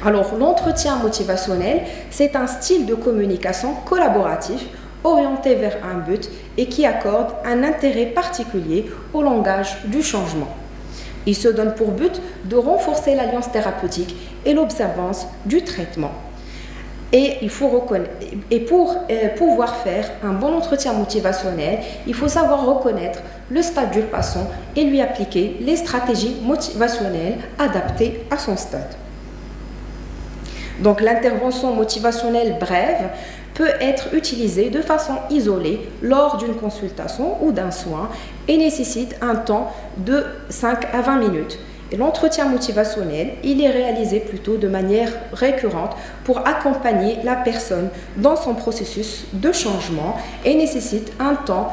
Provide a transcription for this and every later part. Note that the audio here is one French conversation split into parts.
Alors, l'entretien motivationnel, c'est un style de communication collaboratif orienté vers un but et qui accorde un intérêt particulier au langage du changement. Il se donne pour but de renforcer l'alliance thérapeutique et l'observance du traitement. Et pour pouvoir faire un bon entretien motivationnel, il faut savoir reconnaître le stade du patient et lui appliquer les stratégies motivationnelles adaptées à son stade. Donc l'intervention motivationnelle brève peut être utilisée de façon isolée lors d'une consultation ou d'un soin et nécessite un temps de 5 à 20 minutes. Et l'entretien motivationnel, il est réalisé plutôt de manière récurrente pour accompagner la personne dans son processus de changement et nécessite un temps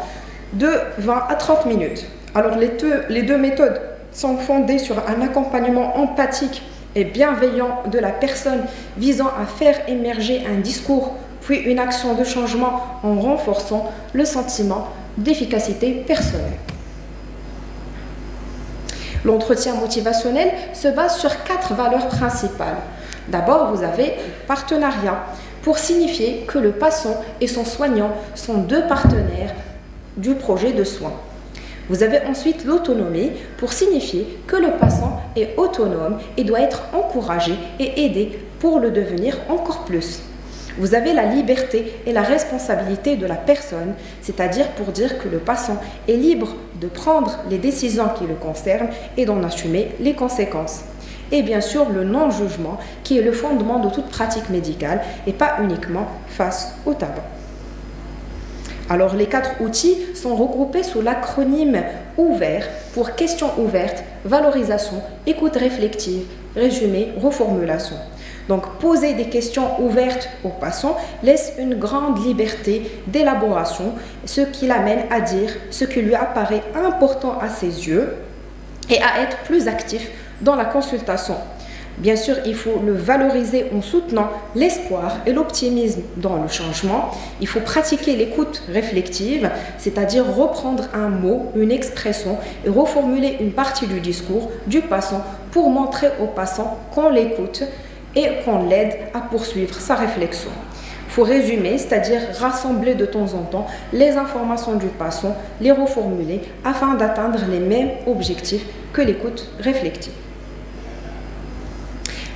de 20 à 30 minutes. Alors les deux méthodes sont fondées sur un accompagnement empathique et bienveillant de la personne visant à faire émerger un discours puis une action de changement en renforçant le sentiment d'efficacité personnelle. L'entretien motivationnel se base sur 4 valeurs principales. D'abord, vous avez partenariat pour signifier que le patient et son soignant sont 2 partenaires du projet de soins. Vous avez ensuite l'autonomie pour signifier que le patient est autonome et doit être encouragé et aidé pour le devenir encore plus. Vous avez la liberté et la responsabilité de la personne, c'est-à-dire pour dire que le patient est libre de prendre les décisions qui le concernent et d'en assumer les conséquences. Et bien sûr, le non-jugement qui est le fondement de toute pratique médicale et pas uniquement face au tabac. Alors, les 4 outils sont regroupés sous l'acronyme OUVERT pour questions ouvertes, valorisation, écoute réflexive, résumé, reformulation. Donc, poser des questions ouvertes aux patients laisse une grande liberté d'élaboration, ce qui l'amène à dire ce qui lui apparaît important à ses yeux et à être plus actif dans la consultation. Bien sûr, il faut le valoriser en soutenant l'espoir et l'optimisme dans le changement. Il faut pratiquer l'écoute réflexive, c'est-à-dire reprendre un mot, une expression et reformuler une partie du discours du patient pour montrer au patient qu'on l'écoute et qu'on l'aide à poursuivre sa réflexion. Il faut résumer, c'est-à-dire rassembler de temps en temps les informations du patient, les reformuler afin d'atteindre les mêmes objectifs que l'écoute réflexive.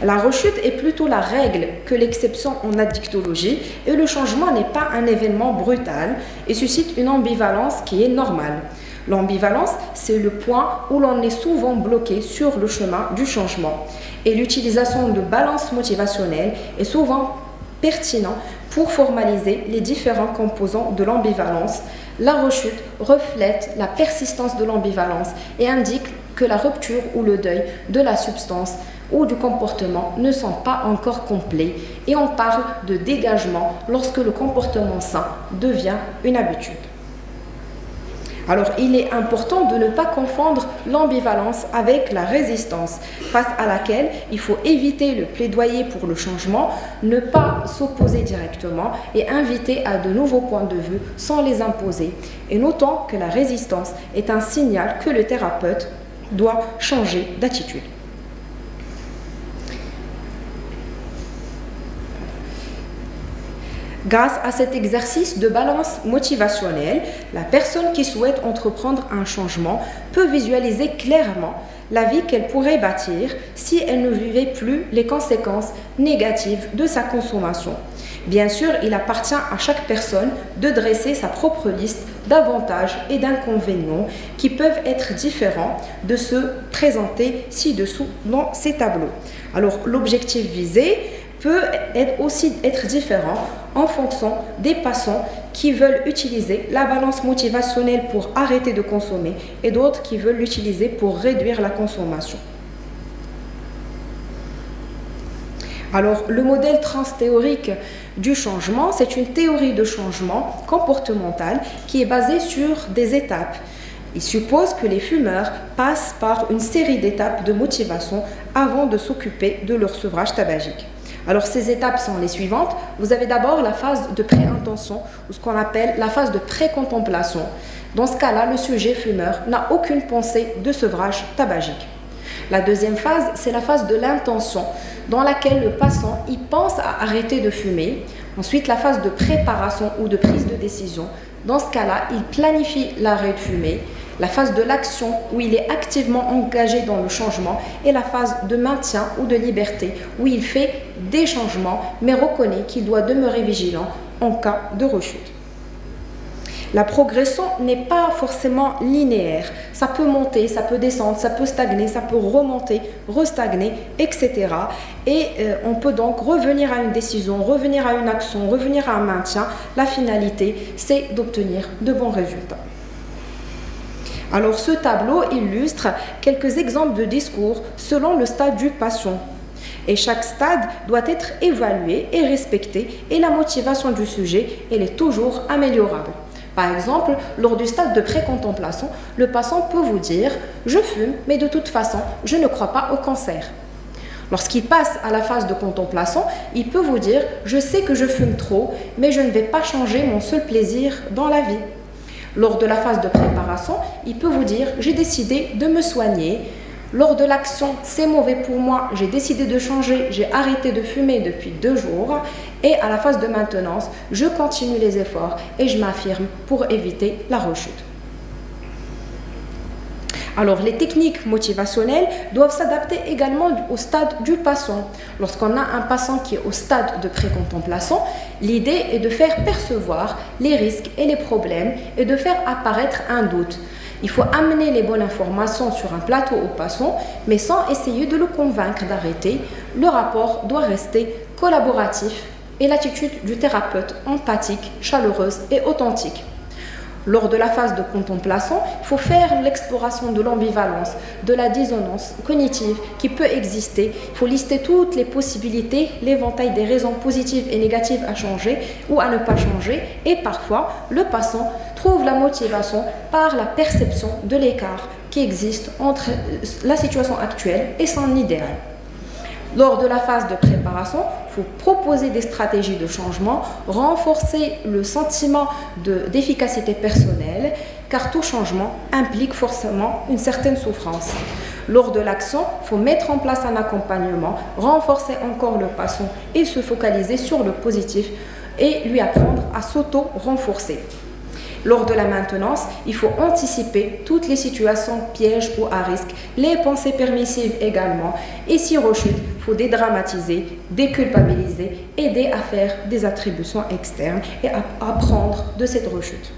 La rechute est plutôt la règle que l'exception en addictologie et le changement n'est pas un événement brutal et suscite une ambivalence qui est normale. L'ambivalence, c'est le point où l'on est souvent bloqué sur le chemin du changement. Et l'utilisation de balance motivationnelle est souvent pertinent pour formaliser les différents composants de l'ambivalence. La rechute reflète la persistance de l'ambivalence et indique que la rupture ou le deuil de la substance ou du comportement ne sont pas encore complets et on parle de dégagement lorsque le comportement sain devient une habitude. Alors, il est important de ne pas confondre l'ambivalence avec la résistance, face à laquelle il faut éviter le plaidoyer pour le changement, ne pas s'opposer directement et inviter à de nouveaux points de vue sans les imposer. Et notons que la résistance est un signal que le thérapeute doit changer d'attitude. Grâce à cet exercice de balance motivationnelle, la personne qui souhaite entreprendre un changement peut visualiser clairement la vie qu'elle pourrait bâtir si elle ne vivait plus les conséquences négatives de sa consommation. Bien sûr, il appartient à chaque personne de dresser sa propre liste d'avantages et d'inconvénients qui peuvent être différents de ceux présentés ci-dessous dans ces tableaux. Alors, l'objectif visé peut aussi être différent en fonction des patients qui veulent utiliser la balance motivationnelle pour arrêter de consommer et d'autres qui veulent l'utiliser pour réduire la consommation. Alors, le modèle transthéorique du changement, c'est une théorie de changement comportemental qui est basée sur des étapes. Il suppose que les fumeurs passent par une série d'étapes de motivation avant de s'occuper de leur sevrage tabagique. Alors, ces étapes sont les suivantes. Vous avez d'abord la phase de pré-intention, ou ce qu'on appelle la phase de pré-contemplation. Dans ce cas-là, le sujet fumeur n'a aucune pensée de sevrage tabagique. La deuxième phase, c'est la phase de l'intention. dans laquelle le patient y pense à arrêter de fumer. Ensuite, la phase de préparation ou de prise de décision. Dans ce cas-là, il planifie l'arrêt de fumer. La phase de l'action où il est activement engagé dans le changement et la phase de maintien ou de liberté où il fait des changements mais reconnaît qu'il doit demeurer vigilant en cas de rechute. La progression n'est pas forcément linéaire. Ça peut monter, ça peut descendre, ça peut stagner, ça peut remonter, restagner, etc. Et on peut donc revenir à une décision, revenir à une action, revenir à un maintien. La finalité, c'est d'obtenir de bons résultats. Alors ce tableau illustre quelques exemples de discours selon le stade du patient. Et chaque stade doit être évalué et respecté et la motivation du sujet, elle est toujours améliorable. Par exemple, lors du stade de pré-contemplation, le patient peut vous dire « Je fume, mais de toute façon, je ne crois pas au cancer ». Lorsqu'il passe à la phase de contemplation, il peut vous dire « Je sais que je fume trop, mais je ne vais pas changer mon seul plaisir dans la vie ». Lors de la phase de préparation, il peut vous dire « J'ai décidé de me soigner ». Lors de l'action « C'est mauvais pour moi, j'ai décidé de changer, j'ai arrêté de fumer depuis 2 jours ». Et à la phase de maintenance, je continue les efforts et je m'affirme pour éviter la rechute. Alors, les techniques motivationnelles doivent s'adapter également au stade du patient. Lorsqu'on a un patient qui est au stade de pré-contemplation, l'idée est de faire percevoir les risques et les problèmes et de faire apparaître un doute. Il faut amener les bonnes informations sur un plateau au patient, mais sans essayer de le convaincre d'arrêter. Le rapport doit rester collaboratif et l'attitude du thérapeute empathique, chaleureuse et authentique. Lors de la phase de contemplation, il faut faire l'exploration de l'ambivalence, de la dissonance cognitive qui peut exister. Il faut lister toutes les possibilités, l'éventail des raisons positives et négatives à changer ou à ne pas changer. Et parfois, le patient trouve la motivation par la perception de l'écart qui existe entre la situation actuelle et son idéal. Lors de la phase de préparation, il faut proposer des stratégies de changement, renforcer le sentiment d'efficacité personnelle, car tout changement implique forcément une certaine souffrance. Lors de l'action, il faut mettre en place un accompagnement, renforcer encore le patient et se focaliser sur le positif et lui apprendre à s'auto-renforcer. Lors de la maintenance, il faut anticiper toutes les situations pièges ou à risque, les pensées permissives également. Et si rechute, il faut dédramatiser, déculpabiliser, aider à faire des attributions externes et à apprendre de cette rechute.